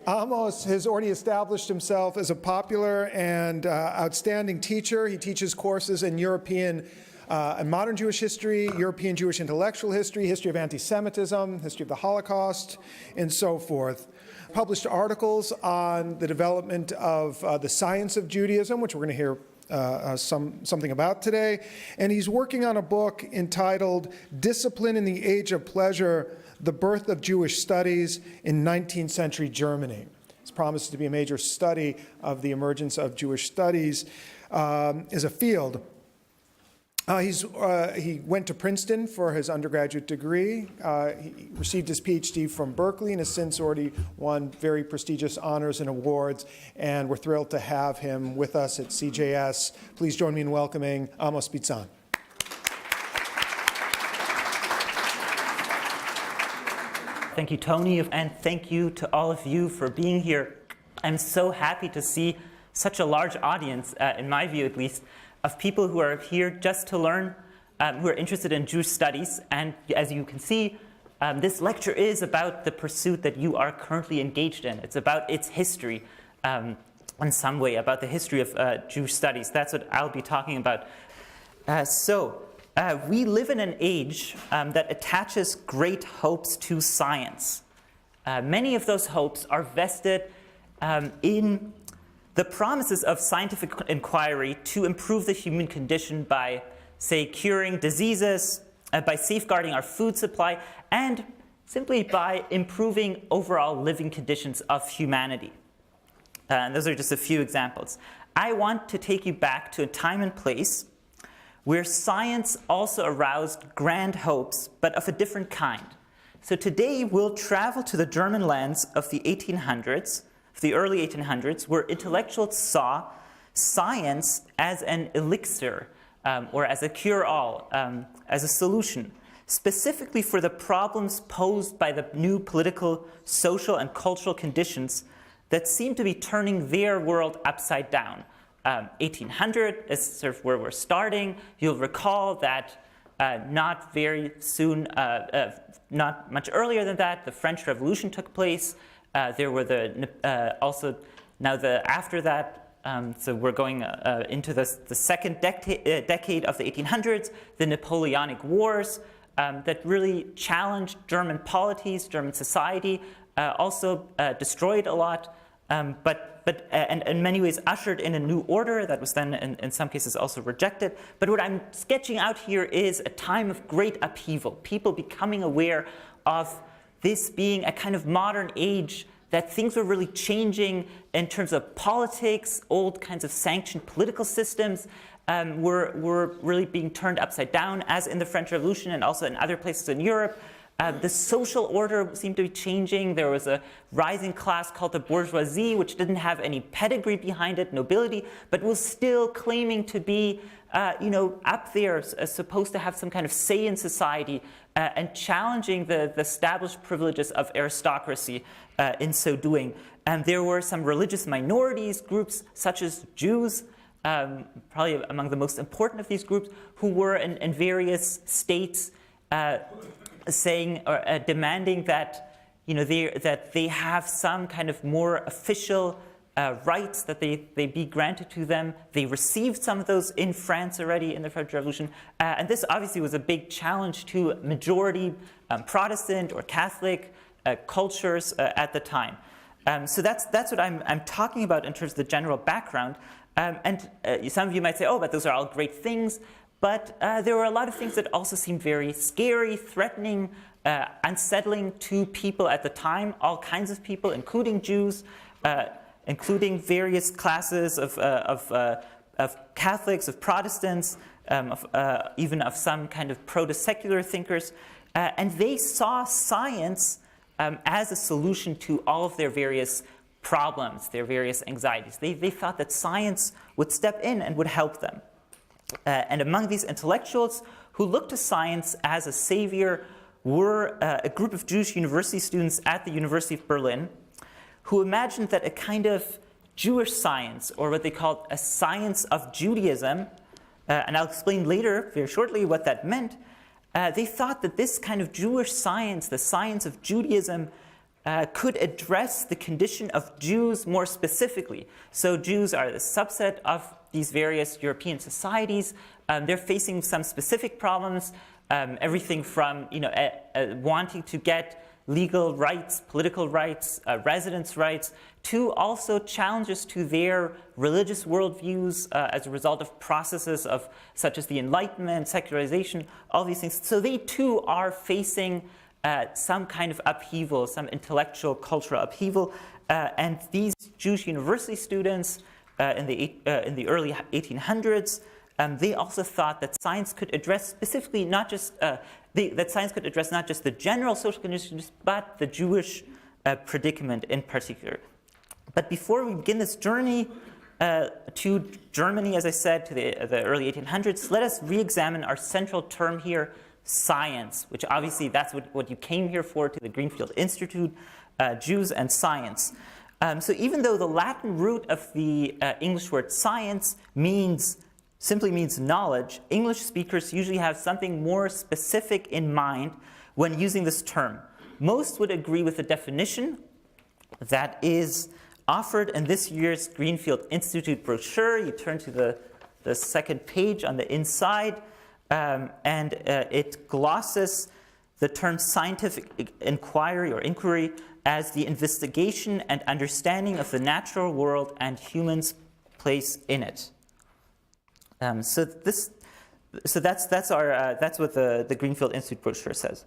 Amos has already established himself as a popular and outstanding teacher. He teaches courses in European and modern Jewish history, European Jewish intellectual history, history of anti-Semitism, history of the Holocaust, and so forth. Published articles on the development of the science of Judaism, which we're going to hear something about today. And he's working on a book entitled Discipline in the Age of Pleasure, The Birth of Jewish Studies in 19th Century Germany. This promises to be a major study of the emergence of Jewish studies as a field. He went to Princeton for his undergraduate degree. He received his PhD from Berkeley and has since already won very prestigious honors and awards. And we're thrilled to have him with us at CJS. Please join me in welcoming Amos Bitzan. Thank you, Tony, and thank you to all of you for being here. I'm so happy to see such a large audience, in my view at least, of people who are here just to learn, who are interested in Jewish studies. And as you can see, this lecture is about the pursuit that you are currently engaged in. It's about its history, in some way, about the history of Jewish studies. That's what I'll be talking about. We live in an age that attaches great hopes to science. Many of those hopes are vested in the promises of scientific inquiry to improve the human condition by, say, curing diseases, by safeguarding our food supply, and simply by improving overall living conditions of humanity. And those are just a few examples. I want to take you back to a time and place where science also aroused grand hopes, but of a different kind. So today we'll travel to the German lands of the 1800s, the early 1800s, where intellectuals saw science as an elixir, or as a cure-all, as a solution, specifically for the problems posed by the new political, social, and cultural conditions that seem to be turning their world upside down. 1800 is sort of where we're starting. You'll recall that not very soon, not much earlier than that, the French Revolution took place. There were after that, so we're going into the second decade of the 1800s, the Napoleonic Wars that really challenged German polities, German society, also destroyed a lot, but in many ways ushered in a new order that was then in some cases also rejected. But what I'm sketching out here is a time of great upheaval, people becoming aware of this being a kind of modern age, that things were really changing in terms of politics. Old kinds of sanctioned political systems were really being turned upside down, as in the French Revolution and also in other places in Europe. The social order seemed to be changing. There was a rising class called the bourgeoisie, which didn't have any pedigree behind it, nobility, but was still claiming to be up there, supposed to have some kind of say in society, and challenging the established privileges of aristocracy in so doing. And there were some religious minorities, groups such as Jews, probably among the most important of these groups, who were in various states saying or demanding that that they have some kind of more official rights, that they be granted to them. They received some of those in France already in the French Revolution. And this obviously was a big challenge to majority Protestant or Catholic cultures at the time. So that's what I'm talking about in terms of the general background. And some of you might say, oh, but those are all great things. But there were a lot of things that also seemed very scary, threatening, unsettling to people at the time, all kinds of people, including Jews, including various classes of Catholics, of Protestants, even of some kind of proto-secular thinkers. And they saw science as a solution to all of their various problems, their various anxieties. They thought that science would step in and would help them. And among these intellectuals who looked to science as a savior were a group of Jewish university students at the University of Berlin who imagined that a kind of Jewish science, or what they called a science of Judaism, and I'll explain later, very shortly, what that meant, they thought that this kind of Jewish science, the science of Judaism, could address the condition of Jews more specifically. So Jews are the subset of these various European societies. They're facing some specific problems, everything from wanting to get legal rights, political rights, residence rights, to also challenges to their religious worldviews as a result of processes such as the Enlightenment, secularization, all these things. So they too are facing some kind of upheaval, some intellectual, cultural upheaval, and these Jewish university students in the early 1800s, they also thought that science could address specifically not just that science could address not just the general social conditions, but the Jewish predicament in particular. But before we begin this journey to Germany, as I said, to the early 1800s, let us re-examine our central term here, science, which obviously that's what you came here for, to the Greenfield Institute, Jews and science. So even though the Latin root of the English word science simply means knowledge, English speakers usually have something more specific in mind when using this term. Most would agree with the definition that is offered in this year's Greenfield Institute brochure. You turn to the second page on the inside, and it glosses the term scientific inquiry or inquiry as the investigation and understanding of the natural world and humans' place in it. So that's what the Greenfield Institute brochure says.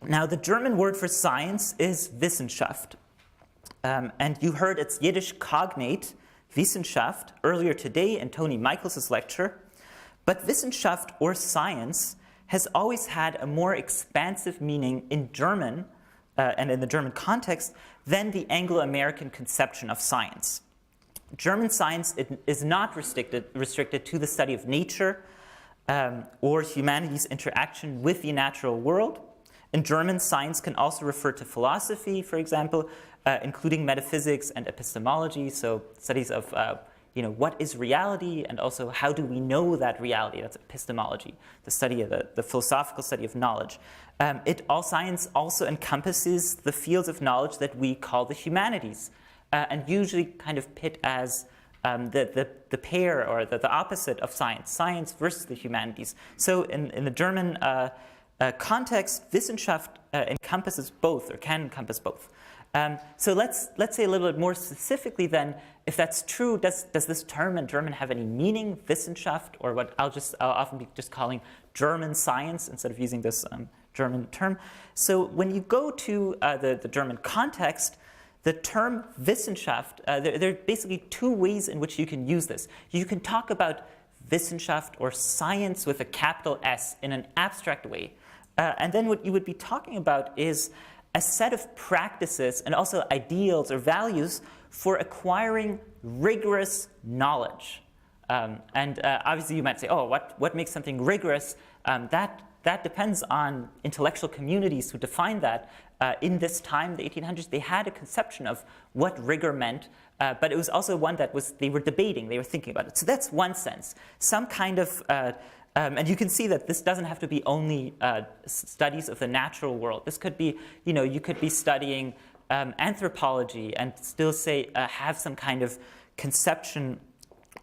Now, the German word for science is Wissenschaft, and you heard its Yiddish cognate Wissenschaft earlier today in Tony Michaels' lecture. But Wissenschaft or science has always had a more expansive meaning in German and in the German context than the Anglo-American conception of science. German science is not restricted to the study of nature or humanity's interaction with the natural world. In German, science can also refer to philosophy, for example, including metaphysics and epistemology, so studies of what is reality, and also how do we know that reality? That's epistemology, the study of the philosophical study of knowledge. Science also encompasses the fields of knowledge that we call the humanities, and usually kind of pit as the pair or the opposite of science versus the humanities. So in the German context, Wissenschaft encompasses both, or can encompass both. So let's say a little bit more specifically then, if that's true, does this term in German have any meaning, Wissenschaft, or what I'll often be just calling German science instead of using this German term. So when you go to the German context, the term Wissenschaft, there are basically two ways in which you can use this. You can talk about Wissenschaft or science with a capital S in an abstract way. And then what you would be talking about is a set of practices and also ideals or values for acquiring rigorous knowledge. Obviously you might say, oh, what makes something rigorous? That depends on intellectual communities who define that. In this time, the 1800s, they had a conception of what rigor meant, but it was also one that they were debating, they were thinking about it. So that's one sense, some kind of, and you can see that this doesn't have to be only studies of the natural world. This could be, you could be studying anthropology and still say, have some kind of conception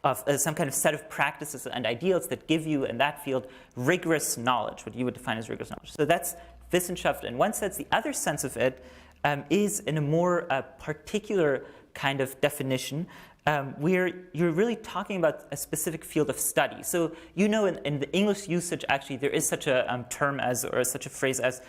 of some kind of set of practices and ideals that give you, in that field, rigorous knowledge, what you would define as rigorous knowledge. So that's Wissenschaft in one sense. The other sense of it is in a more particular kind of definition, where you're really talking about a specific field of study. So in the English usage, actually, there is such a term as, or such a phrase as,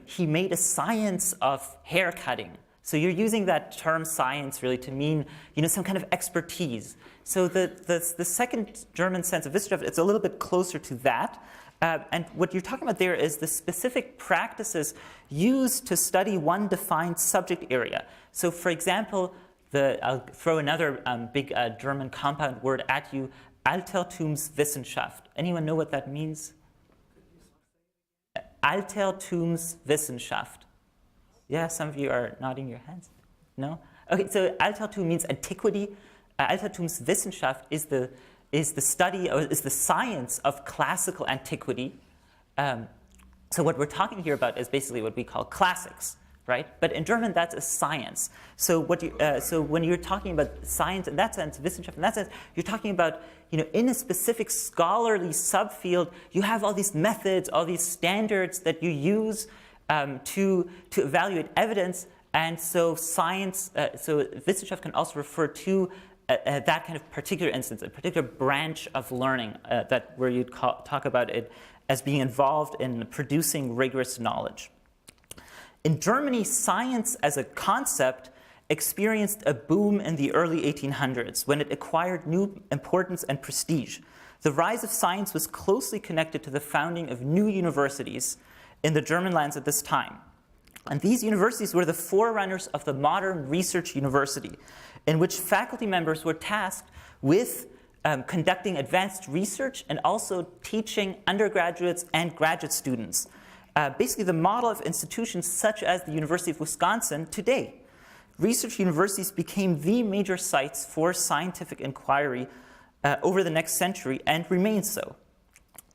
he made a science of hair cutting. So you're using that term science really to mean, some kind of expertise. So the second German sense of Wissenschaft, it's a little bit closer to that. And what you're talking about there is the specific practices used to study one defined subject area. So for example, I'll throw another big German compound word at you, Altertumswissenschaft. Anyone know what that means? Altertumswissenschaft. Yeah, some of you are nodding your heads. No? Okay, so Altertum means antiquity. Altertumswissenschaft is the study, or is the science of classical antiquity. So what we're talking here about is basically what we call classics, right? But in German, that's a science. So when you're talking about science in that sense, Wissenschaft in that sense, you're talking about, in a specific scholarly subfield, you have all these methods, all these standards that you use to evaluate evidence. And so so Wissenschaft can also refer to that kind of particular instance, a particular branch of learning where you'd talk about it as being involved in producing rigorous knowledge. In Germany, science as a concept experienced a boom in the early 1800s when it acquired new importance and prestige. The rise of science was closely connected to the founding of new universities in the German lands at this time. And these universities were the forerunners of the modern research university, in which faculty members were tasked with conducting advanced research and also teaching undergraduates and graduate students. Basically the model of institutions such as the University of Wisconsin today. Research universities became the major sites for scientific inquiry over the next century and remain so.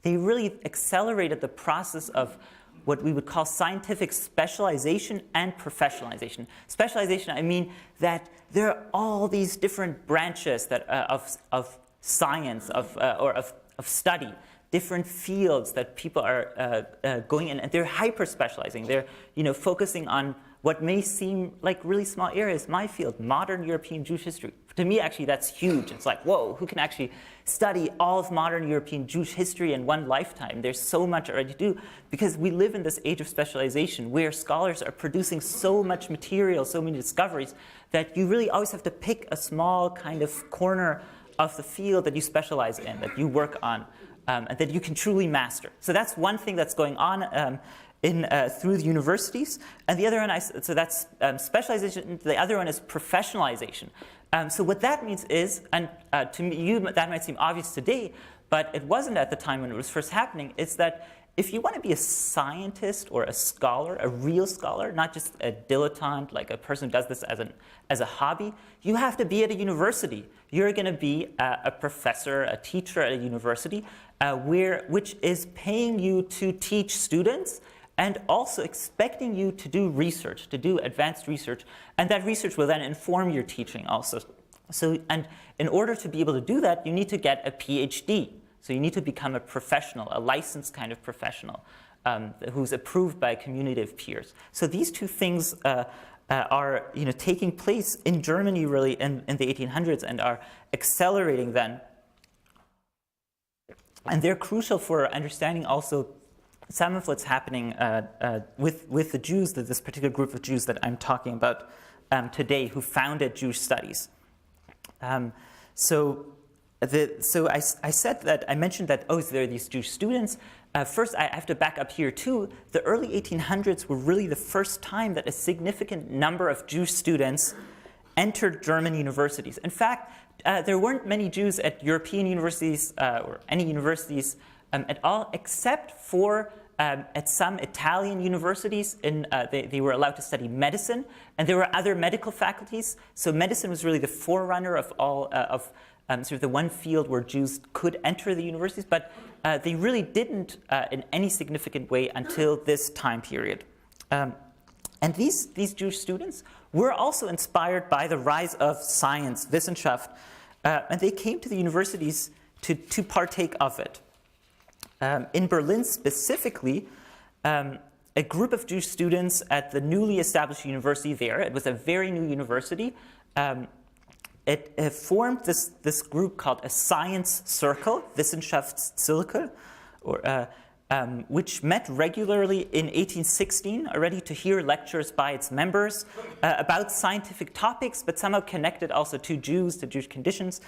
They really accelerated the process of what we would call scientific specialization and professionalization. Specialization, I mean that there are all these different branches that, of science, or of study, different fields that people are going in, and they're hyper-specializing. They're focusing on what may seem like really small areas. My field, modern European Jewish history. To me, actually, that's huge. It's like, whoa, who can actually study all of modern European Jewish history in one lifetime? There's so much already to do, because we live in this age of specialization where scholars are producing so much material, so many discoveries, that you really always have to pick a small kind of corner of the field that you specialize in, that you work on, and that you can truly master. So that's one thing that's going on through the universities. And the other one, so that's specialization. The other one is professionalization. So what that means is, and to you that might seem obvious today, but it wasn't at the time when it was first happening, is that if you want to be a scientist or a scholar, a real scholar, not just a dilettante, like a person who does this as a hobby, you have to be at a university. You're going to be a professor, a teacher at a university, which is paying you to teach students and also expecting you to do research, to do advanced research, and that research will then inform your teaching also. So, and in order to be able to do that, you need to get a PhD. So you need to become a professional, a licensed kind of professional, who's approved by a community of peers. So these two things are taking place in Germany really in the 1800s and are accelerating then. And they're crucial for understanding also some of what's happening with the Jews, this particular group of Jews that I'm talking about today, who founded Jewish studies. So I mentioned that, there are these Jewish students. First, I have to back up here too. The early 1800s were really the first time that a significant number of Jewish students entered German universities. In fact, there weren't many Jews at European universities or any universities at all, except for at some Italian universities. They were allowed to study medicine, and there were other medical faculties. So medicine was really the forerunner of all sort of the one field where Jews could enter the universities, but they really didn't in any significant way until this time period. And these Jewish students were also inspired by the rise of science, Wissenschaft, and they came to the universities to partake of it. In Berlin specifically, a group of Jewish students at the newly established university there, it was a very new university, it formed this group called a science circle, Wissenschaftszirkel, which met regularly in 1816 already to hear lectures by its members about scientific topics, but somehow connected also to Jews, to Jewish conditions.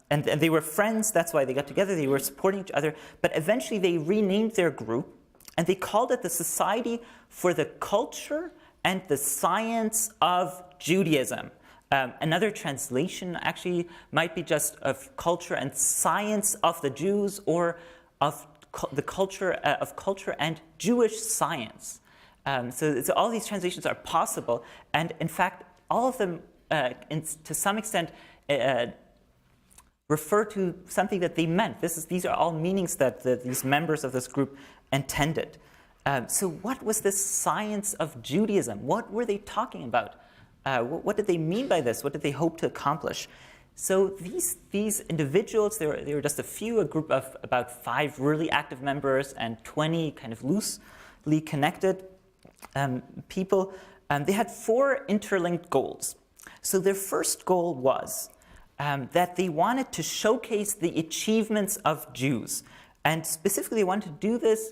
And they were friends, that's why they got together, they were supporting each other. But eventually they renamed their group, and they called it the Society for the Culture and the Science of Judaism. Another translation actually might be just of culture and science of the Jews, or of the culture of culture and Jewish science. So all these translations are possible, and in fact, all of them, to some extent, refer to something that they meant. These are all meanings that these members of this group intended. So what was this science of Judaism? What were they talking about? What did they mean by this? What did they hope to accomplish? So these individuals, they were just a few, a group of about 5 really active members and 20 kind of loosely connected people. They had 4 interlinked goals. So their first goal was that they wanted to showcase the achievements of Jews. And specifically, they wanted to do this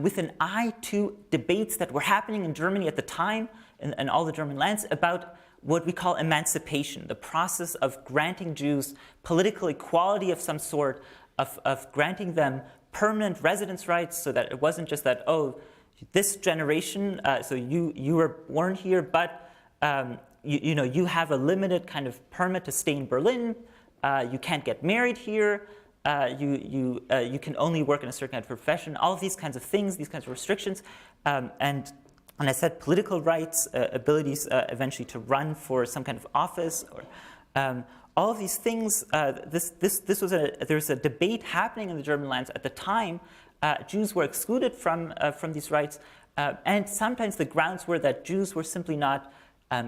with an eye to debates that were happening in Germany at the time, and all the German lands, about what we call emancipation, the process of granting Jews political equality of some sort, of granting them permanent residence rights, so that it wasn't just that, oh, this generation, so you were born here, but you have a limited kind of permit to stay in Berlin, you can't get married here, you can only work in a certain kind of profession, all of these kinds of things, these kinds of restrictions, and I said political rights, abilities eventually to run for some kind of office, or all of these things. There's a debate happening in the German lands at the time. Jews were excluded from these rights, and sometimes the grounds were that Jews were simply not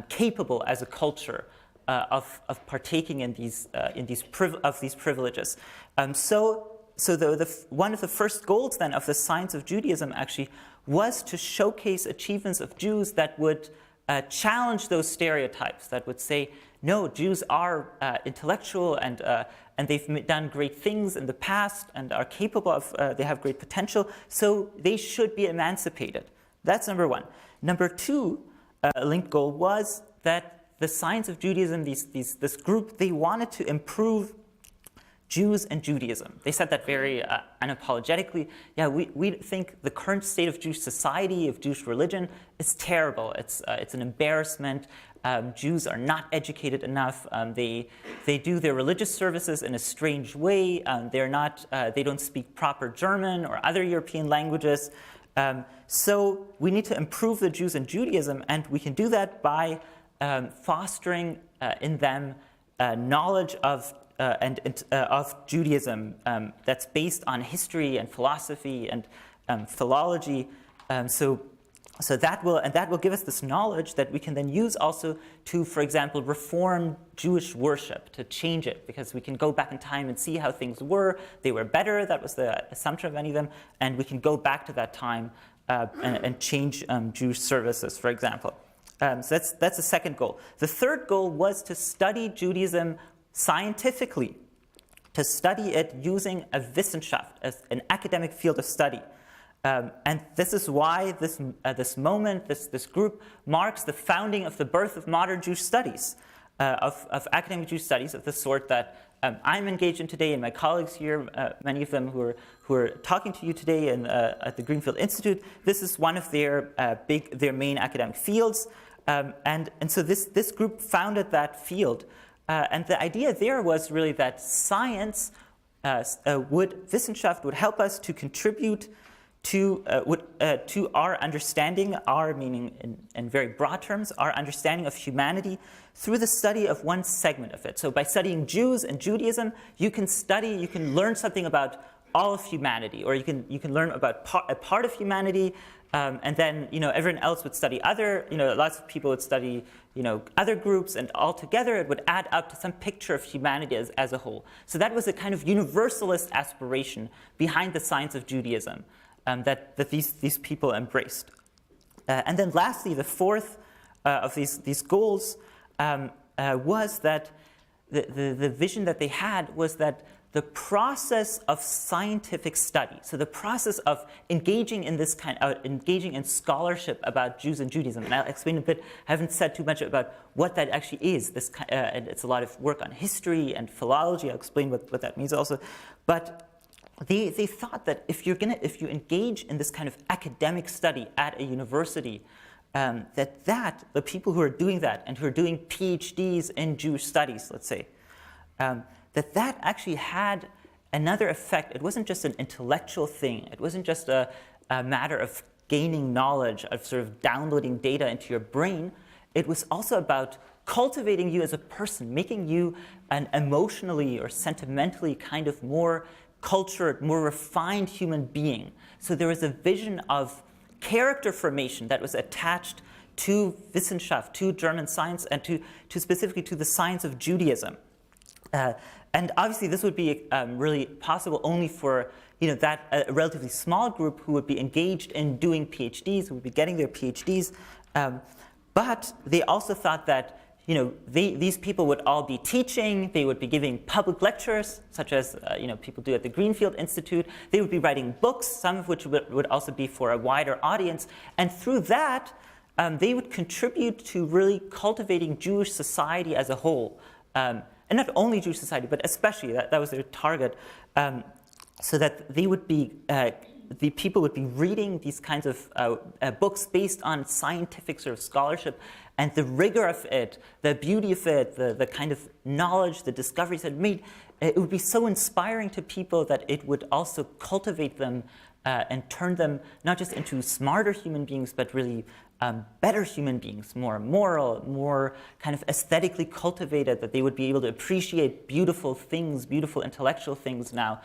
capable as a culture of partaking in these privileges. So one of the first goals then of the science of Judaism actually was to showcase achievements of Jews that would challenge those stereotypes, that would say, no, Jews are intellectual and they've done great things in the past and are capable of, they have great potential, so they should be emancipated. That's number one. Number two, a linked goal was that the science of Judaism, this group, they wanted to improve Jews and Judaism. They said that very unapologetically. Yeah, we think the current state of Jewish society, of Jewish religion, is terrible. It's an embarrassment. Jews are not educated enough. They do their religious services in a strange way. They don't speak proper German or other European languages. So we need to improve the Jews and Judaism, and we can do that by fostering in them knowledge of Judaism that's based on history and philosophy and philology. So that will give us this knowledge that we can then use also to, for example, reform Jewish worship, to change it, because we can go back in time and see how things were. They were better. That was the assumption of many of them, and we can go back to that time and change Jewish services, for example. So that's the second goal. The third goal was to study Judaism scientifically, to study it using a Wissenschaft, as an academic field of study. And this is why this moment, this group, marks the founding of the birth of modern Jewish studies, of academic Jewish studies of the sort that I'm engaged in today, and my colleagues here, many of them who are talking to you today at the Greenfield Institute. This is one of their main academic fields, and so this group founded that field. And the idea there was really that science Wissenschaft would help us to contribute to our understanding, our meaning in very broad terms, our understanding of humanity through the study of one segment of it. So by studying Jews and Judaism, you can learn something about all of humanity, or you can learn about a part of humanity, and then everyone else would study other. Lots of people would study other groups, and altogether it would add up to some picture of humanity as a whole. So that was a kind of universalist aspiration behind the science of Judaism that these people embraced. And then lastly, the fourth of these goals was that the vision that they had was that the process of scientific study, so the process of engaging in scholarship about Jews and Judaism, and I'll explain a bit. I haven't said too much about what that actually is. And it's a lot of work on history and philology. I'll explain what that means also. But they thought that if you engage in this kind of academic study at a university, the people who are doing that and who are doing PhDs in Jewish studies, let's say, that actually had another effect. It wasn't just an intellectual thing. It wasn't just a matter of gaining knowledge, of sort of downloading data into your brain. It was also about cultivating you as a person, making you an emotionally or sentimentally kind of more cultured, more refined human being. So there was a vision of character formation that was attached to Wissenschaft, to German science, and to specifically to the science of Judaism. And obviously, this would be really possible only for that a relatively small group who would be engaged in doing PhDs, who would be getting their PhDs. But they also thought that these people would all be teaching. They would be giving public lectures, such as people do at the Greenfield Institute. They would be writing books, some of which would also be for a wider audience. And through that, they would contribute to really cultivating Jewish society as a whole. And not only Jewish society, but especially that was their target, so that they would be, the people would be reading these kinds of books based on scientific sort of scholarship, and the rigor of it, the beauty of it, the kind of knowledge, the discoveries it made, it would be so inspiring to people that it would also cultivate them and turn them not just into smarter human beings, but really better human beings, more moral, more kind of aesthetically cultivated, that they would be able to appreciate beautiful things, beautiful intellectual things now.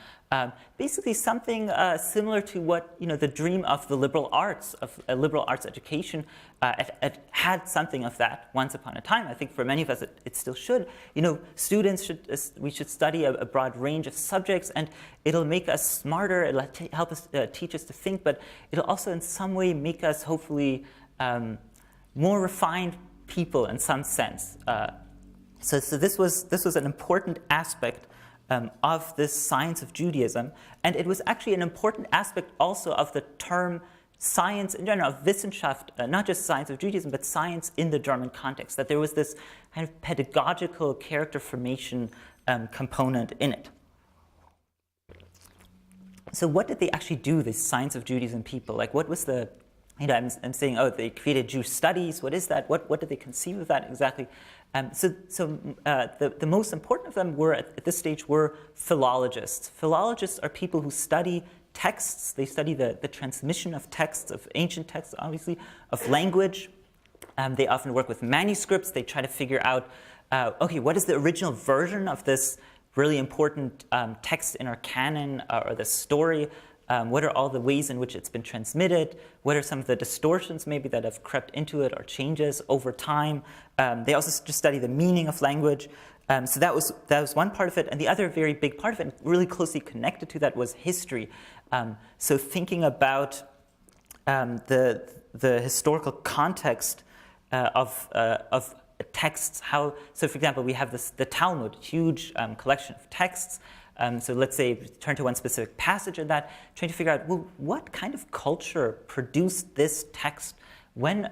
Basically something similar to what the dream of the liberal arts, of a liberal arts education, it had something of that once upon a time. I think for many of us it still should. Students we should study a broad range of subjects, and it'll make us smarter, it'll help us, teach us to think, but it'll also in some way make us hopefully more refined people in some sense. So this was an important aspect of this science of Judaism, and it was actually an important aspect also of the term science in general, of Wissenschaft, not just science of Judaism, but science in the German context, that there was this kind of pedagogical character formation component in it. So what did they actually do, this science of Judaism people? Like, what was the, I'm saying, oh, they created Jewish studies. What is that? What did they conceive of that exactly? The most important of them were, at this stage, were philologists. Philologists are people who study texts. They study the transmission of texts, of ancient texts, obviously, of language. They often work with manuscripts. They try to figure out, okay, what is the original version of this really important text in our canon or the story? What are all the ways in which it's been transmitted? What are some of the distortions maybe that have crept into it or changes over time? They also just study the meaning of language. So that was one part of it. And the other very big part of it, really closely connected to that, was history. So thinking about the historical context of texts. So for example, we have the Talmud, huge collection of texts. So let's say turn to one specific passage in that, trying to figure out, well, what kind of culture produced this text? When,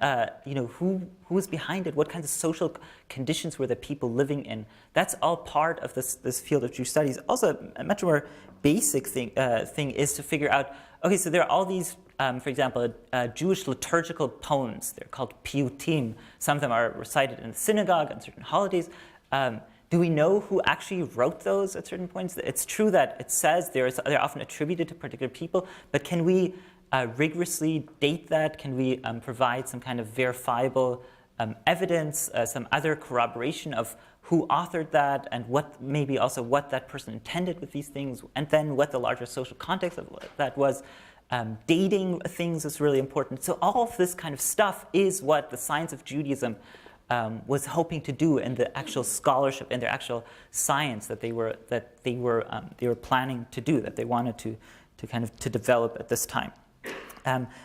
who was behind it? What kinds of social conditions were the people living in? That's all part of this field of Jewish studies. Also, a much more basic thing is to figure out, okay, so there are all these, for example, Jewish liturgical poems. They're called piyutim. Some of them are recited in the synagogue on certain holidays. Do we know who actually wrote those at certain points? It's true that it says they're often attributed to particular people, but can we rigorously date that? Can we provide some kind of verifiable evidence, some other corroboration of who authored that, and what that person intended with these things, and then what the larger social context of that was? Dating things is really important. So all of this kind of stuff is what the science of Judaism was hoping to do in the actual scholarship, in their actual science that they were planning to do, that they wanted to develop at this time.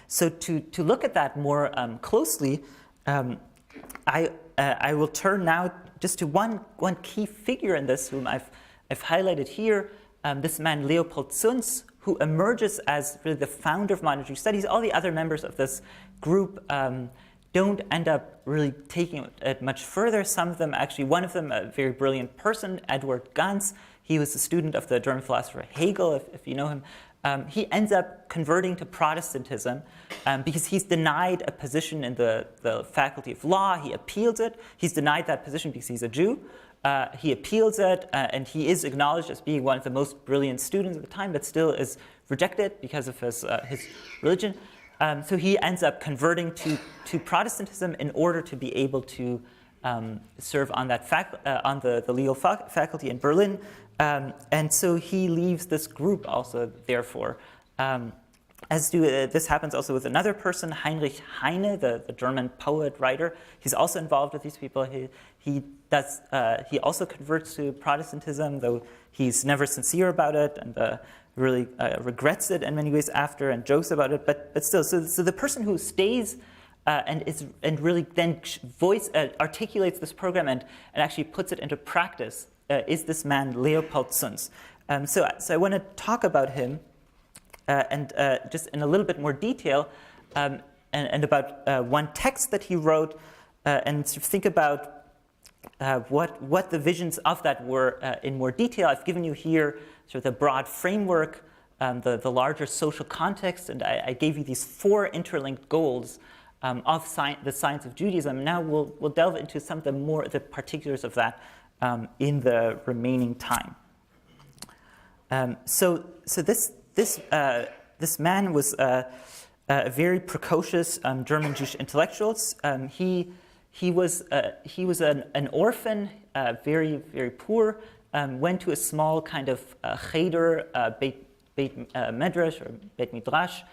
So to look at that more closely, I will turn now just to one key figure in this, whom I've highlighted here. This man Leopold Zunz, who emerges as really the founder of modern Jewish studies. All the other members of this group don't end up really taking it much further. Some of them, actually, one of them, a very brilliant person, Edward Ganz. He was a student of the German philosopher Hegel, if you know him. He ends up converting to Protestantism because he's denied a position in the faculty of law. He appeals it. He's denied that position because he's a Jew. He appeals it, and he is acknowledged as being one of the most brilliant students at the time, but still is rejected because of his religion. So he ends up converting to Protestantism in order to be able to serve on that on the legal faculty in Berlin. And so he leaves this group also, therefore. This happens also with another person, Heinrich Heine, the German poet, writer. He's also involved with these people. He also converts to Protestantism, though he's never sincere about it and really regrets it in many ways after and jokes about it. But still, so the person who stays and really then articulates this program and actually puts it into practice is this man Leopold Zunz. So I want to talk about him. And just in a little bit more detail, and about one text that he wrote, and sort of think about what the visions of that were in more detail. I've given you here sort of the broad framework, the larger social context, and I gave you these 4 interlinked goals of the science of Judaism. Now we'll delve into some of the particulars of that in the remaining time. So this man was a very precocious German Jewish intellectual. He was an orphan, very very poor. Went to a small kind of cheder, Beit Medrash or Beit Midrash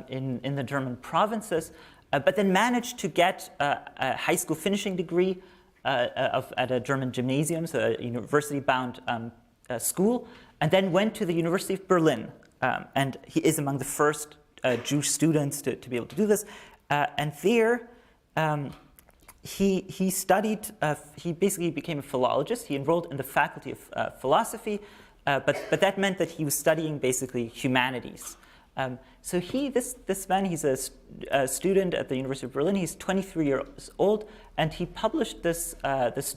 in the German provinces, but then managed to get a high school finishing degree at a German gymnasium, so a university-bound school, and then went to the University of Berlin. And he is among the first Jewish students to be able to do this. And there, he studied, he basically became a philologist. He enrolled in the faculty of philosophy, but that meant that he was studying basically humanities. So this man, he's a student at the University of Berlin. He's 23 years old, and he published this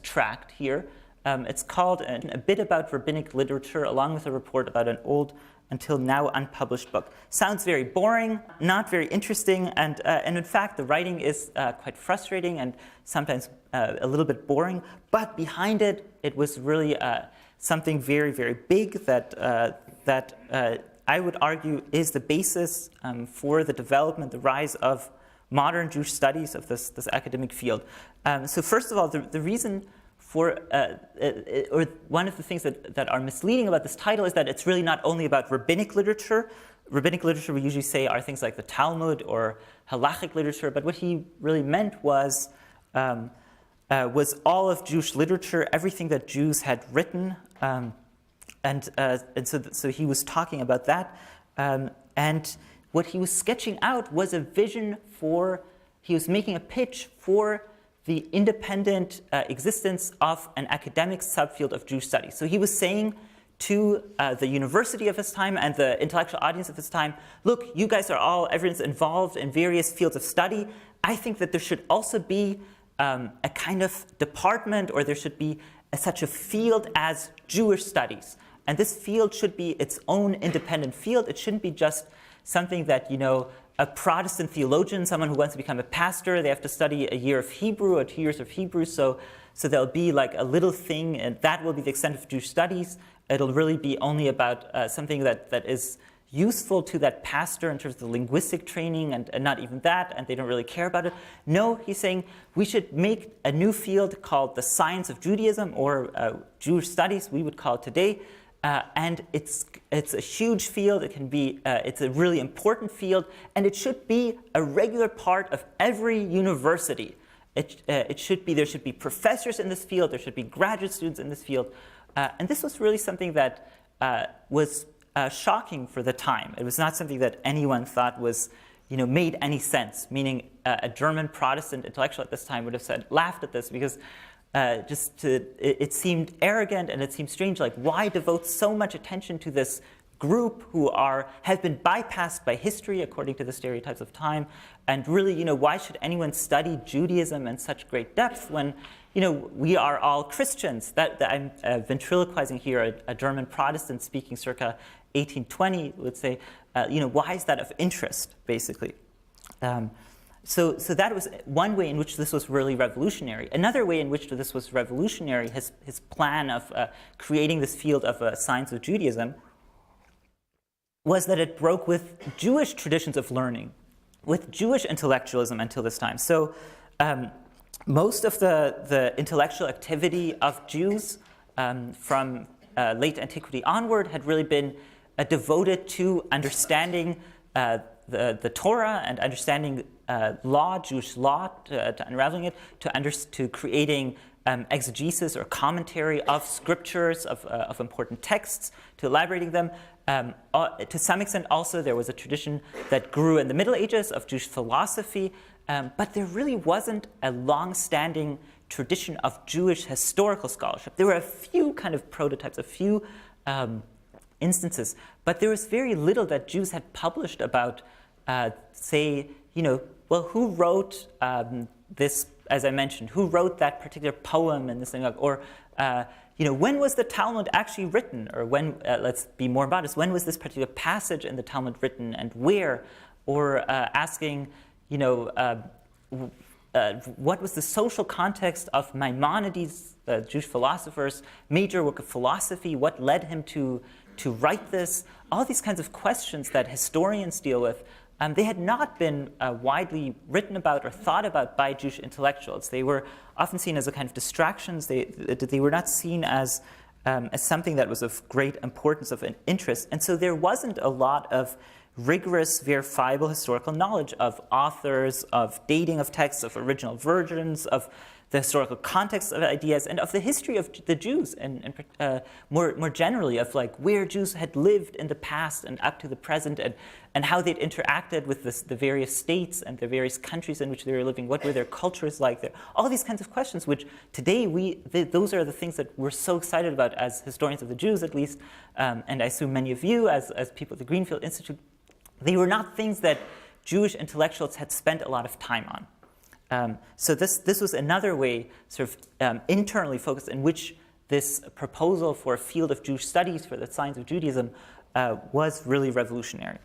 tract here. It's called A Bit About Rabbinic Literature, along with a report about an old, until now unpublished book. Sounds very boring, not very interesting, and in fact the writing is quite frustrating and sometimes a little bit boring, but behind it was really something very, very big that I would argue is the basis for the development, the rise of modern Jewish studies of this academic field. So first of all, the reason or one of the things that are misleading about this title is that it's really not only about rabbinic literature. Rabbinic literature, we usually say, are things like the Talmud or halachic literature, but what he really meant was all of Jewish literature, everything that Jews had written, and so he was talking about that. And what he was sketching out was a vision he was making a pitch for the independent existence of an academic subfield of Jewish studies. So he was saying to the university of his time and the intellectual audience of his time, look, you guys are everyone's involved in various fields of study. I think that there should also be a kind of department, or there should be such a field as Jewish studies. And this field should be its own independent field. It shouldn't be just something that, a Protestant theologian, someone who wants to become a pastor, they have to study a year of Hebrew or 2 years of Hebrew. So there'll be like a little thing, and that will be the extent of Jewish studies. It'll really be only about something that is useful to that pastor in terms of the linguistic training, and not even that, and they don't really care about it. No, he's saying we should make a new field called the science of Judaism, or Jewish studies, we would call it today. And it's a huge field. It can be it's a really important field, and it should be a regular part of every university. There should be professors in this field. There should be graduate students in this field, and this was really something that was shocking for the time. It was not something that anyone thought was made any sense. Meaning, a German Protestant intellectual at this time would have laughed at this, because it seemed arrogant and it seemed strange. Like, why devote so much attention to this group who have been bypassed by history according to the stereotypes of time? And really, why should anyone study Judaism in such great depth when, we are all Christians? That I'm ventriloquizing here, a German Protestant speaking circa 1820, let's say. Why is that of interest, basically? So that was one way in which this was really revolutionary. Another way in which this was revolutionary, his plan of creating this field of science of Judaism, was that it broke with Jewish traditions of learning, with Jewish intellectualism until this time. So most of the intellectual activity of Jews from late antiquity onward had really been devoted to understanding the Torah and understanding law, Jewish law, to unraveling it, to creating exegesis or commentary of scriptures, of important texts, to elaborating them. To some extent also there was a tradition that grew in the Middle Ages of Jewish philosophy, but there really wasn't a long-standing tradition of Jewish historical scholarship. There were a few kind of prototypes, a few instances, but there was very little that Jews had published about, say, well, who wrote this, as I mentioned, who wrote that particular poem in the synagogue, or when was the Talmud actually written, or when, let's be more modest, when was this particular passage in the Talmud written and where, or asking, what was the social context of Maimonides, the Jewish philosopher's major work of philosophy, what led him to write this, all these kinds of questions that historians deal with. They had not been widely written about or thought about by Jewish intellectuals. They were often seen as a kind of distractions. They were not seen as something that was of great importance, of an interest. And so there wasn't a lot of rigorous, verifiable historical knowledge of authors, of dating of texts, of original versions, of the historical context of ideas, and of the history of the Jews, and more generally of like where Jews had lived in the past and up to the present, and how they'd interacted with the various states and the various countries in which they were living. What were their cultures like there? All these kinds of questions, which today those are the things that we're so excited about as historians of the Jews, at least, and I assume many of you as people at the Greenfield Institute. They were not things that Jewish intellectuals had spent a lot of time on. So this was another way, sort of internally focused, in which this proposal for a field of Jewish studies for the science of Judaism was really revolutionary.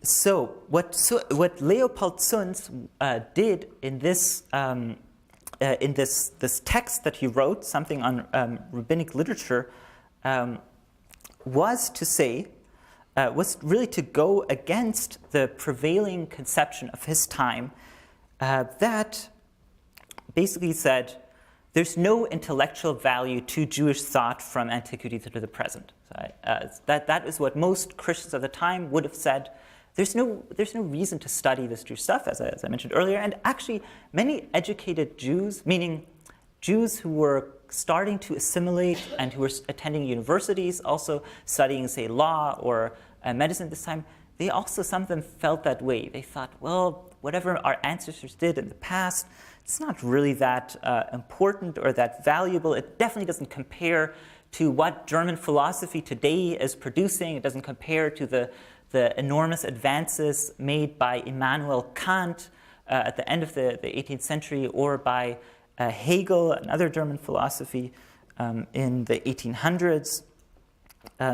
So what Leopold Zunz did in this text that he wrote, something on rabbinic literature, was to say, was really to go against the prevailing conception of his time that basically said there's no intellectual value to Jewish thought from antiquity to the present. So, that is what most Christians of the time would have said. There's no reason to study this Jewish stuff, as I mentioned earlier. And actually, many educated Jews, meaning Jews who were starting to assimilate and who were attending universities, also studying, say, law or medicine at this time, they also, some of them felt that way. They thought, well, whatever our ancestors did in the past, it's not really that important or that valuable. It definitely doesn't compare to what German philosophy today is producing. It doesn't compare to the enormous advances made by Immanuel Kant at the end of the 18th century, or by Hegel, another German philosophy, in the 1800s.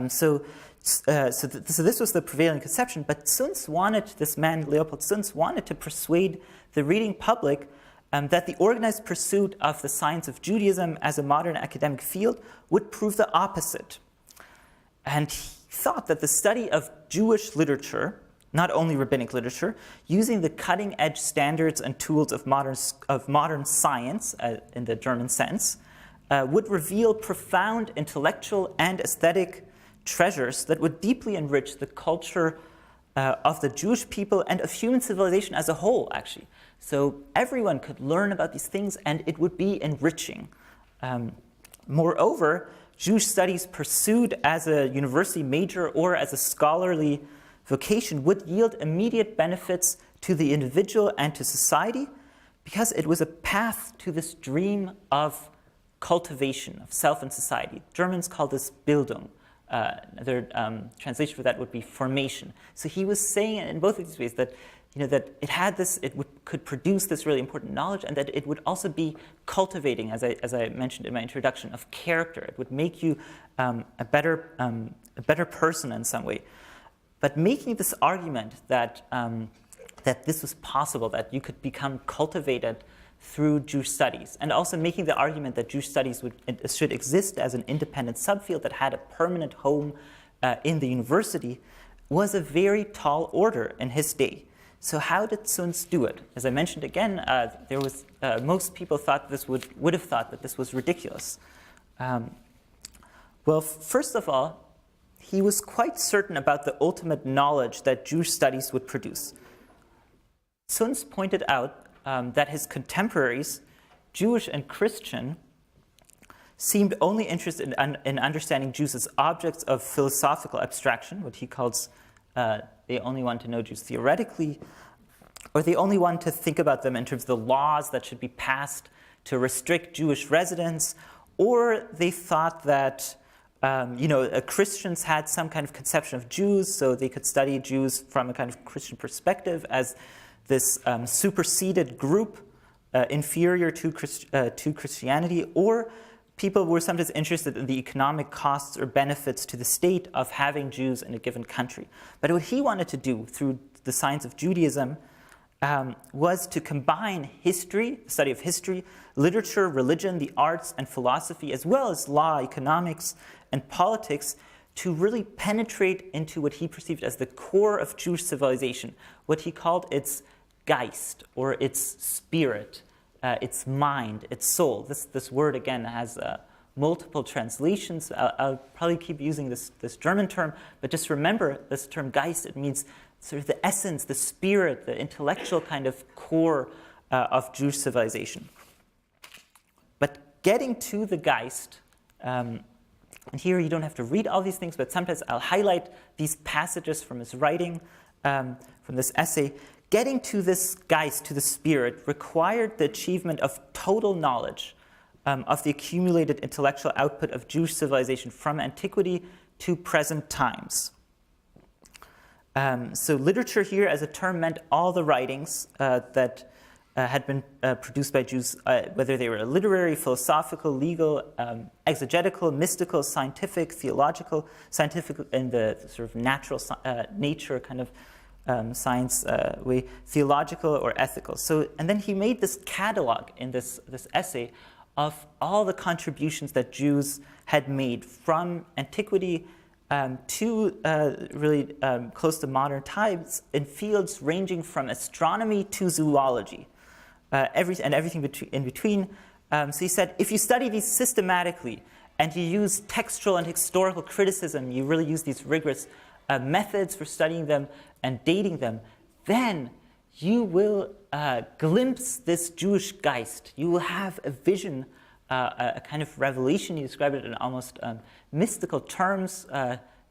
So this was the prevailing conception. But this man, Leopold Zunz, wanted to persuade the reading public that the organized pursuit of the science of Judaism as a modern academic field would prove the opposite. And he thought that the study of Jewish literature, not only rabbinic literature, using the cutting-edge standards and tools of modern science, in the German sense, would reveal profound intellectual and aesthetic treasures that would deeply enrich the culture of the Jewish people and of human civilization as a whole, actually. So everyone could learn about these things, and it would be enriching. Moreover, Jewish studies pursued as a university major or as a scholarly vocation would yield immediate benefits to the individual and to society, because it was a path to this dream of cultivation of self and society. Germans call this Bildung. Another translation for that would be formation. So he was saying in both of these ways that, that it had this, could produce this really important knowledge, and that it would also be cultivating, as I mentioned in my introduction, of character. It would make you a better person in some way. But making this argument that that this was possible, that you could become cultivated through Jewish studies, and also making the argument that Jewish studies should exist as an independent subfield that had a permanent home in the university, was a very tall order in his day. So how did Zunz do it? As I mentioned again, most people thought would have thought that this was ridiculous. Well, first of all, he was quite certain about the ultimate knowledge that Jewish studies would produce. Sunz pointed out that his contemporaries, Jewish and Christian, seemed only interested in understanding Jews as objects of philosophical abstraction, what he calls they only want to know Jews theoretically, or they only want to think about them in terms of the laws that should be passed to restrict Jewish residents, or they thought that Christians had some kind of conception of Jews, so they could study Jews from a kind of Christian perspective as this superseded group inferior to Christianity, or people were sometimes interested in the economic costs or benefits to the state of having Jews in a given country. But what he wanted to do through the science of Judaism was to combine history, the study of history, literature, religion, the arts, and philosophy, as well as law, economics, and politics, to really penetrate into what he perceived as the core of Jewish civilization, what he called its Geist, or its spirit, its mind, its soul. This word, again, has multiple translations. I'll probably keep using this German term, but just remember this term Geist, it means sort of the essence, the spirit, the intellectual kind of core of Jewish civilization. But getting to the Geist, and here you don't have to read all these things, but sometimes I'll highlight these passages from his writing, from this essay. Getting to this Geist, to the spirit, required the achievement of total knowledge of the accumulated intellectual output of Jewish civilization from antiquity to present times. So literature here as a term meant all the writings that had been produced by Jews, whether they were literary, philosophical, legal, exegetical, mystical, scientific, theological, scientific in the sort of natural nature kind of science way, theological or ethical. So, and then he made this catalog in this essay of all the contributions that Jews had made from antiquity to really close to modern times in fields ranging from astronomy to zoology, everything in between. So he said, if you study these systematically and you use textual and historical criticism, you really use these rigorous methods for studying them and dating them, then you will glimpse this Jewish Geist. You will have a vision, a kind of revelation. He described it in almost mystical terms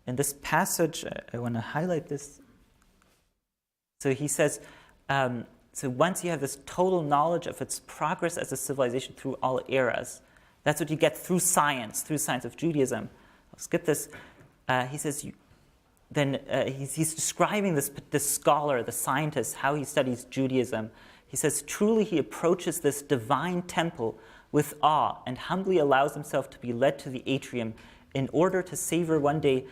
in this passage. I want to highlight this. So he says, so once you have this total knowledge of its progress as a civilization through all eras, that's what you get through science of Judaism. I'll skip this. He says, he's describing this scholar, the scientist, how he studies Judaism. He says, truly he approaches this divine temple with awe and humbly allows himself to be led to the atrium in order to savor one day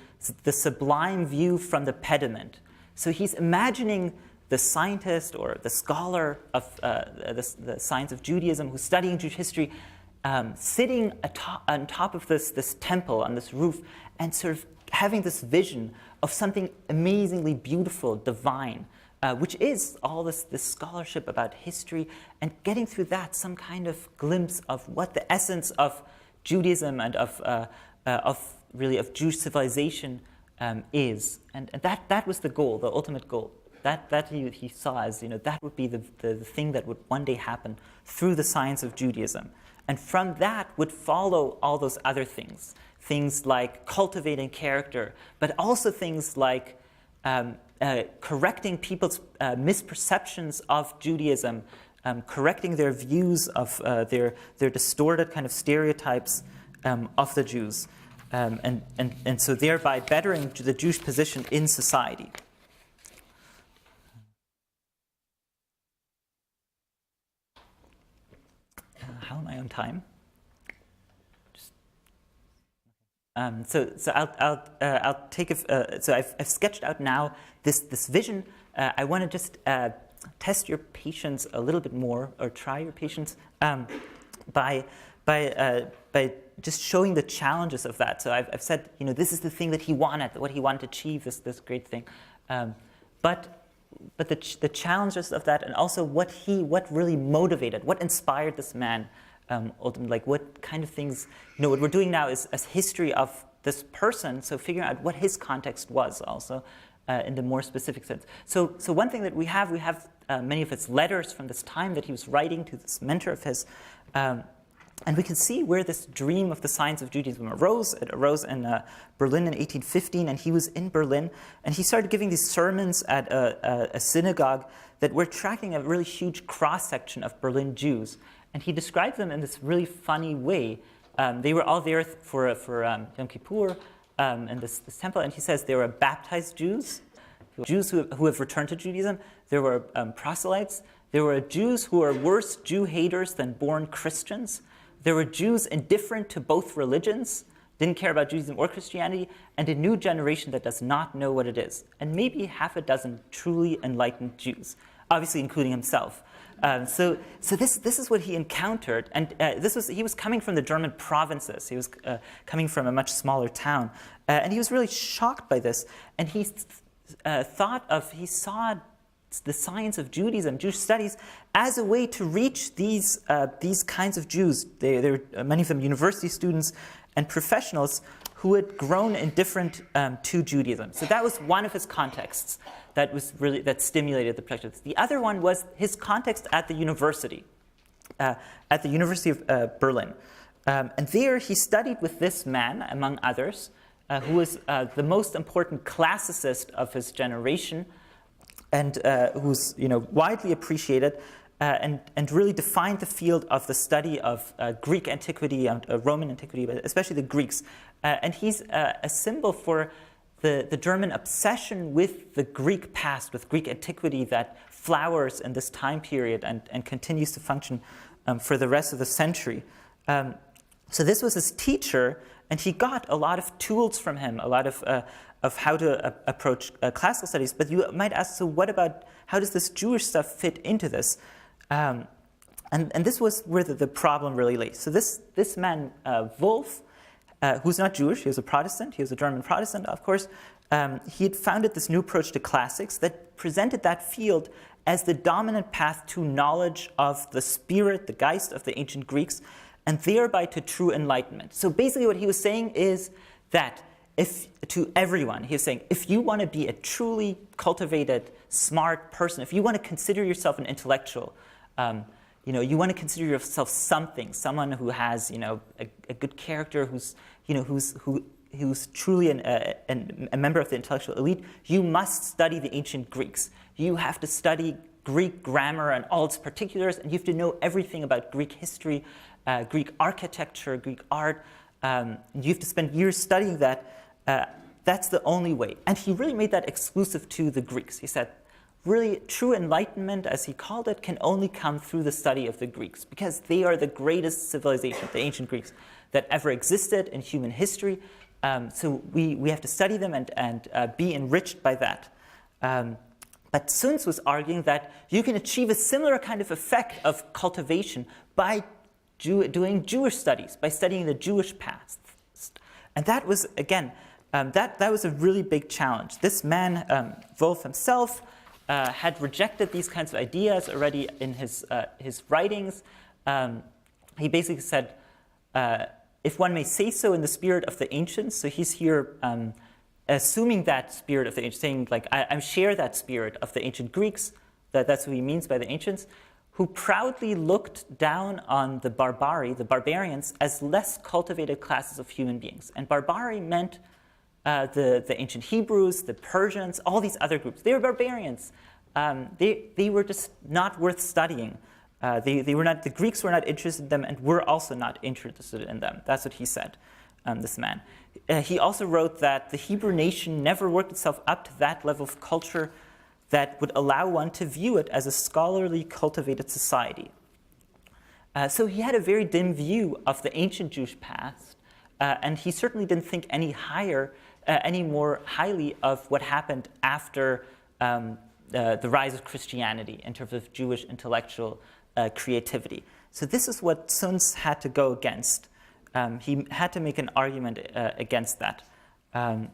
the sublime view from the pediment. So he's imagining the scientist or the scholar of the science of Judaism who's studying Jewish history sitting on top of this temple, on this roof, and sort of having this vision of something amazingly beautiful, divine, which is all this scholarship about history, and getting through that some kind of glimpse of what the essence of Judaism and of Jewish civilization is, and that was the goal, the ultimate goal. That he saw as, that would be the thing that would one day happen through the science of Judaism, and from that would follow all those other things. Things like cultivating character, but also things like correcting people's misperceptions of Judaism, correcting their views of their distorted kind of stereotypes of the Jews, and so thereby bettering the Jewish position in society. How am I on time? So I'll take so I've sketched out now this vision. I want to just test your patience a little bit more, or try your patience by just showing the challenges of that. So I've said, this is the thing that he wanted, what he wanted to achieve, this great thing, but the challenges of that, and also what really motivated, what inspired this man. Ultimately, like what kind of things, what we're doing now is as history of this person, so figuring out what his context was also in the more specific sense. So one thing that we have many of his letters from this time that he was writing to this mentor of his, and we can see where this dream of the science of Judaism arose. It arose in Berlin in 1815, and he was in Berlin, and he started giving these sermons at a synagogue that were tracking a really huge cross-section of Berlin Jews. And he described them in this really funny way. They were all there for Yom Kippur in this temple, and he says there were baptized Jews who have returned to Judaism. There were proselytes. There were Jews who are worse Jew haters than born Christians. There were Jews indifferent to both religions, didn't care about Judaism or Christianity, and a new generation that does not know what it is. And maybe half a dozen truly enlightened Jews, obviously including himself. So this is what he encountered, and he was coming from the German provinces. He was coming from a much smaller town, and he was really shocked by this. And he saw the science of Judaism, Jewish studies, as a way to reach these kinds of Jews. They were many of them university students and professionals who had grown indifferent to Judaism. So that was one of his contexts that stimulated the project. The other one was his context at the University of Berlin. And there he studied with this man, among others, who was the most important classicist of his generation, and who's widely appreciated, and really defined the field of the study of Greek antiquity and Roman antiquity, but especially the Greeks. And he's a symbol for the German obsession with the Greek past, with Greek antiquity that flowers in this time period and continues to function for the rest of the century. So this was his teacher, and he got a lot of tools from him, a lot of how to approach classical studies. But you might ask, so what about, how does this Jewish stuff fit into this? And this was where the problem really lay. So this man, Wolff, who's not Jewish, he was a Protestant, he was a German Protestant, of course, he had founded this new approach to classics that presented that field as the dominant path to knowledge of the spirit, the Geist of the ancient Greeks, and thereby to true enlightenment. So basically what he was saying is that to everyone, he was saying, if you want to be a truly cultivated, smart person, if you want to consider yourself an intellectual, you want to consider yourself someone who has, a good character, who's truly a member of the intellectual elite, you must study the ancient Greeks. You have to study Greek grammar and all its particulars, and you have to know everything about Greek history, Greek architecture, Greek art. You have to spend years studying that. That's the only way. And he really made that exclusive to the Greeks. He said, really, true enlightenment, as he called it, can only come through the study of the Greeks, because they are the greatest civilization, the ancient Greeks, that ever existed in human history. So we have to study them and be enriched by that. But Sunz was arguing that you can achieve a similar kind of effect of cultivation by doing Jewish studies, by studying the Jewish past. And that was, again, that was a really big challenge. This man, Wolff himself, had rejected these kinds of ideas already in his writings. He basically said, if one may say so, in the spirit of the ancients. So he's here assuming that spirit of the ancients, saying, like, I share that spirit of the ancient Greeks, that's what he means by the ancients, who proudly looked down on the barbarians, as less cultivated classes of human beings. And barbari meant the ancient Hebrews, the Persians, all these other groups. They were barbarians. They were just not worth studying. The Greeks were not interested in them, and we're also not interested in them. That's what he said, this man. He also wrote that the Hebrew nation never worked itself up to that level of culture that would allow one to view it as a scholarly, cultivated society. So he had a very dim view of the ancient Jewish past, and he certainly didn't think any more highly of what happened after the rise of Christianity in terms of Jewish intellectual creativity. So this is what Sunz had to go against. He had to make an argument against that. And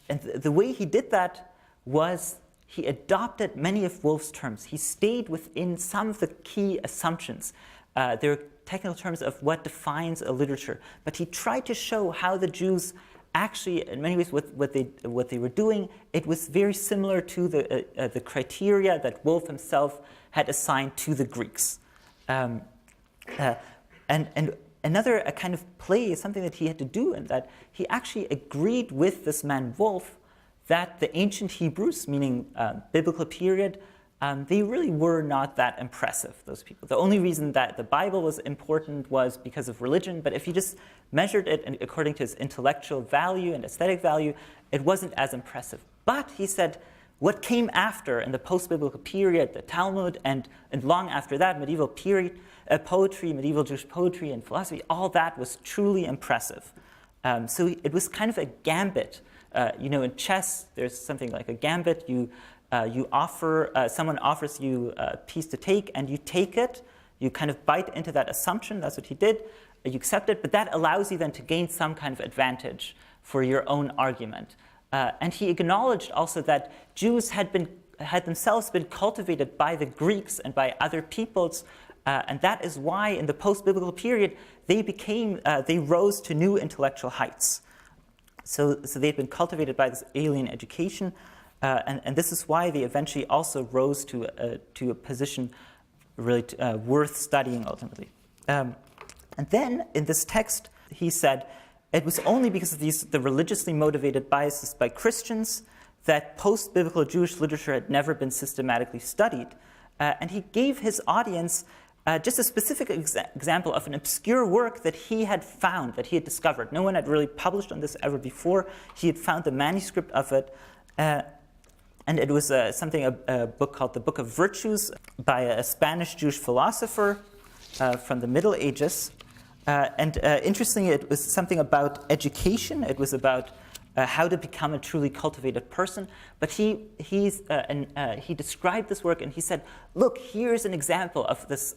the way he did that was he adopted many of Wolff's terms. He stayed within some of the key assumptions. There are technical terms of what defines a literature, but he tried to show how the Jews actually, in many ways, what they were doing, it was very similar to the criteria that Wolff himself had assigned to the Greeks. And another kind of play is something that he had to do, in that he actually agreed with this man Wolff that the ancient Hebrews, meaning biblical period, they really were not that impressive, those people. The only reason that the Bible was important was because of religion, but if you just measured it according to its intellectual value and aesthetic value, it wasn't as impressive. But, he said, what came after in the post-biblical period, the Talmud, and long after that, medieval period, poetry, medieval Jewish poetry and philosophy, all that was truly impressive. So it was kind of a gambit. In chess, there's something like a gambit. You offer, someone offers you a piece to take, and you take it. You kind of bite into that assumption. That's what he did. You accept it, but that allows you then to gain some kind of advantage for your own argument. And he acknowledged also that Jews had themselves been cultivated by the Greeks and by other peoples, and that is why in the post-biblical period they rose to new intellectual heights. So they'd been cultivated by this alien education, and this is why they eventually also rose to a position really worth studying ultimately. And then in this text, he said, it was only because of the religiously motivated biases by Christians that post-biblical Jewish literature had never been systematically studied. And he gave his audience just a specific example of an obscure work that he had found, that he had discovered. No one had really published on this ever before. He had found the manuscript of it. And it was a book called The Book of Virtues by a Spanish Jewish philosopher from the Middle Ages. Interestingly, it was something about education. It was about how to become a truly cultivated person. But he described this work, and he said, look, here's an example of this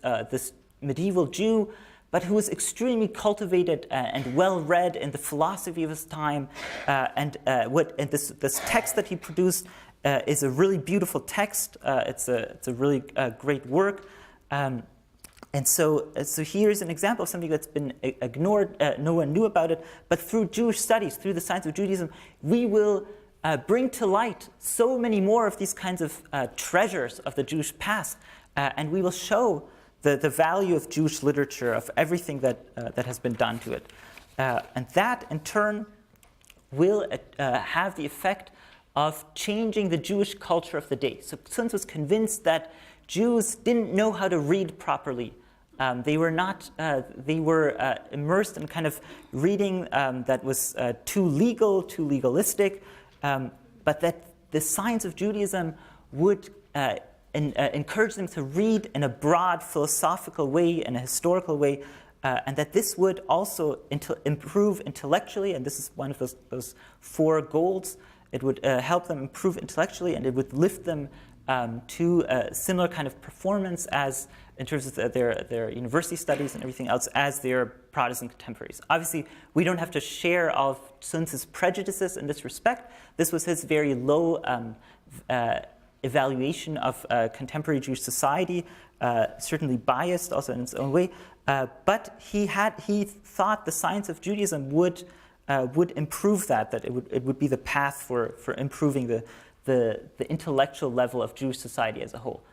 medieval Jew, but who was extremely cultivated and well-read in the philosophy of his time. This text that he produced is a really beautiful text. It's a really great work. And so here's an example of something that's been ignored. No one knew about it. But through Jewish studies, through the science of Judaism, we will bring to light so many more of these kinds of treasures of the Jewish past. And we will show the value of Jewish literature, of everything that has been done to it. And that, in turn, will have the effect of changing the Jewish culture of the day. So Sunz was convinced that Jews didn't know how to read properly. They were immersed in kind of reading that was too legal, too legalistic, but that the science of Judaism would encourage them to read in a broad philosophical way, in a historical way, and that this would also improve intellectually, and this is one of those four goals. It would help them improve intellectually, and it would lift them to a similar kind of performance as in terms of their university studies and everything else as their Protestant contemporaries. Obviously, we don't have to share all of Sunz's prejudices in this respect. This was his very low evaluation of contemporary Jewish society, certainly biased also in its own way. But he thought the science of Judaism would improve that it would be the path for improving the intellectual level of Jewish society as a whole.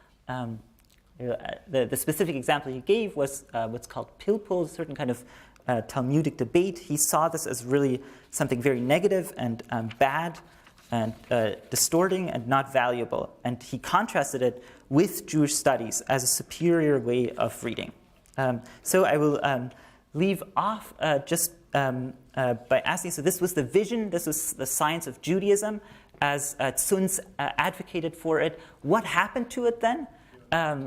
The specific example he gave was what's called pilpul, a certain kind of Talmudic debate. He saw this as really something very negative and bad and distorting and not valuable. And he contrasted it with Jewish studies as a superior way of reading. So I will leave off just by asking, so this was the vision, this was the science of Judaism as Sunz advocated for it. What happened to it then?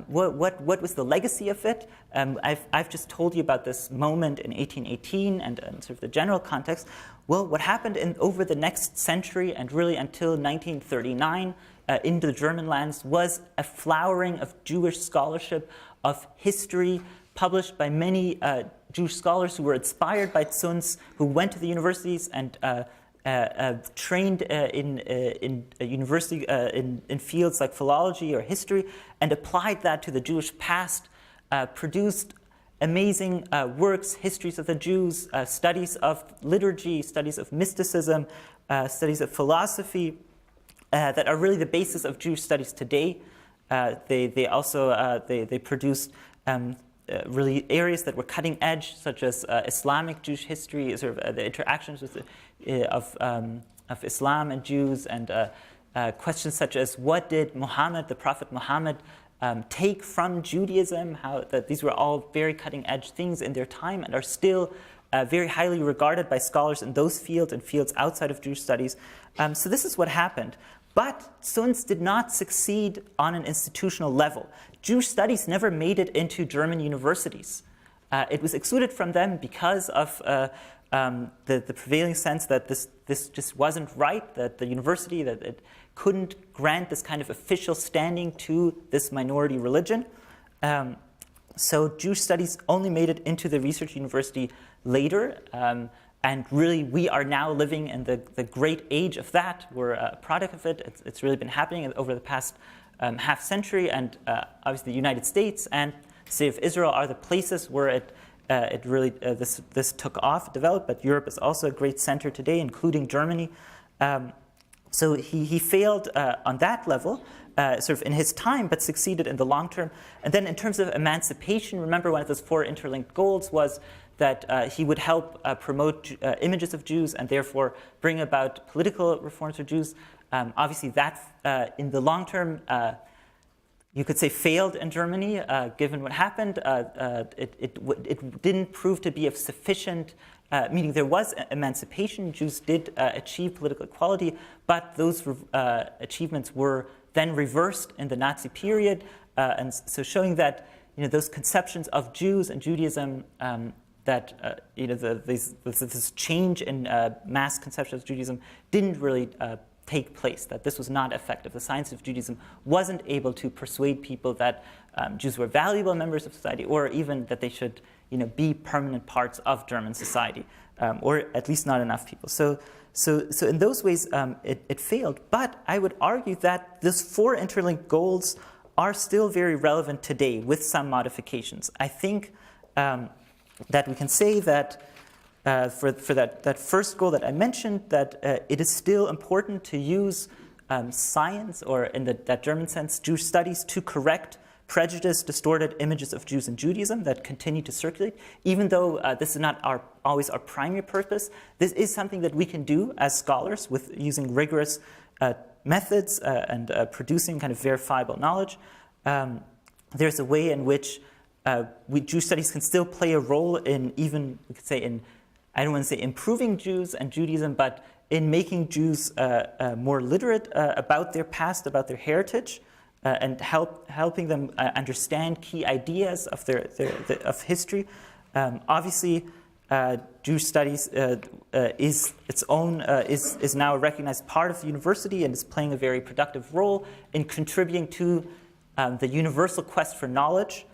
What was the legacy of it? I've just told you about this moment in 1818 and sort of the general context. Well, what happened over the next century and really until 1939 in the German lands was a flowering of Jewish scholarship, of history, published by many Jewish scholars who were inspired by Sunz, who went to the universities and trained in university in fields like philology or history, and applied that to the Jewish past, produced amazing works, histories of the Jews, studies of liturgy, studies of mysticism, studies of philosophy that are really the basis of Jewish studies today. They also they produced really areas that were cutting edge, such as Islamic Jewish history, sort of the interactions with of Islam and Jews, and questions such as what did Muhammad, the Prophet Muhammad, take from Judaism, how that these were all very cutting edge things in their time and are still very highly regarded by scholars in those fields and fields outside of Jewish studies. So this is what happened. But Sunz did not succeed on an institutional level. Jewish studies never made it into German universities. It was excluded from them because of the prevailing sense that this just wasn't right, that the university, that it couldn't grant this kind of official standing to this minority religion. So Jewish studies only made it into the research university later. And really, we are now living in the great age of that. We're a product of it. It's really been happening over the past half century. And obviously, the United States and the State of Israel are the places where it really this took off, developed. But Europe is also a great center today, including Germany. So he failed on that level, sort of in his time, but succeeded in the long term. And then in terms of emancipation, remember one of those 4 interlinked goals was that he would help promote images of Jews and therefore bring about political reforms for Jews. Obviously, that in the long term, you could say failed in Germany, given what happened. It didn't prove to be of sufficient, meaning there was emancipation. Jews did achieve political equality, but those achievements were then reversed in the Nazi period. And so showing that those conceptions of Jews and Judaism that this change in mass conception of Judaism didn't really take place, that this was not effective. The science of Judaism wasn't able to persuade people that Jews were valuable members of society, or even that they should be permanent parts of German society, or at least not enough people. So in those ways, it failed. But I would argue that these 4 interlinked goals are still very relevant today with some modifications. I think that we can say that for that first goal that I mentioned, that it is still important to use science, or in that German sense, Jewish studies, to correct prejudiced, distorted images of Jews and Judaism that continue to circulate. Even though this is not always our primary purpose, this is something that we can do as scholars with using rigorous methods and producing kind of verifiable knowledge. There's a way in which Jewish studies can still play a role in even, we could say, in, I don't want to say improving Jews and Judaism, but in making Jews more literate about their past, about their heritage, and helping them understand key ideas of of history. Obviously, Jewish studies is now a recognized part of the university and is playing a very productive role in contributing to the universal quest for knowledge.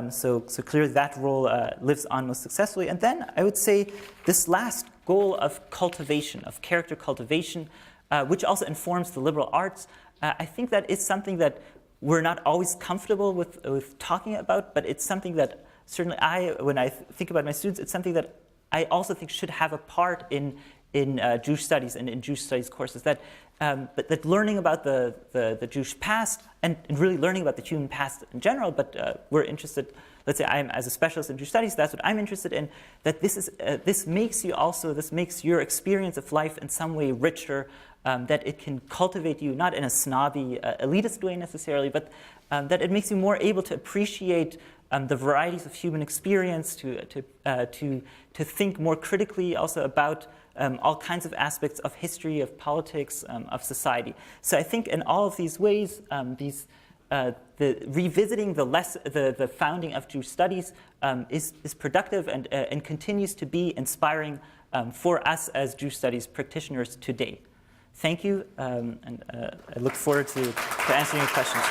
So clearly that role lives on most successfully. And then I would say this last goal of cultivation, of character cultivation, which also informs the liberal arts, I think that is something that we're not always comfortable with talking about, but it's something that certainly when I think about my students, it's something that I also think should have a part in Jewish studies and in Jewish studies courses, that learning about the Jewish past and really learning about the human past in general, but we're interested, let's say I'm as a specialist in Jewish studies, that's what I'm interested in, that this makes your experience of life in some way richer, that it can cultivate you, not in a snobby, elitist way necessarily, but that it makes you more able to appreciate the varieties of human experience, to think more critically also about all kinds of aspects of history, of politics, of society. So I think in all of these ways, revisiting the founding of Jewish studies is productive and continues to be inspiring for us as Jewish studies practitioners today. Thank you, and I look forward to answering your questions.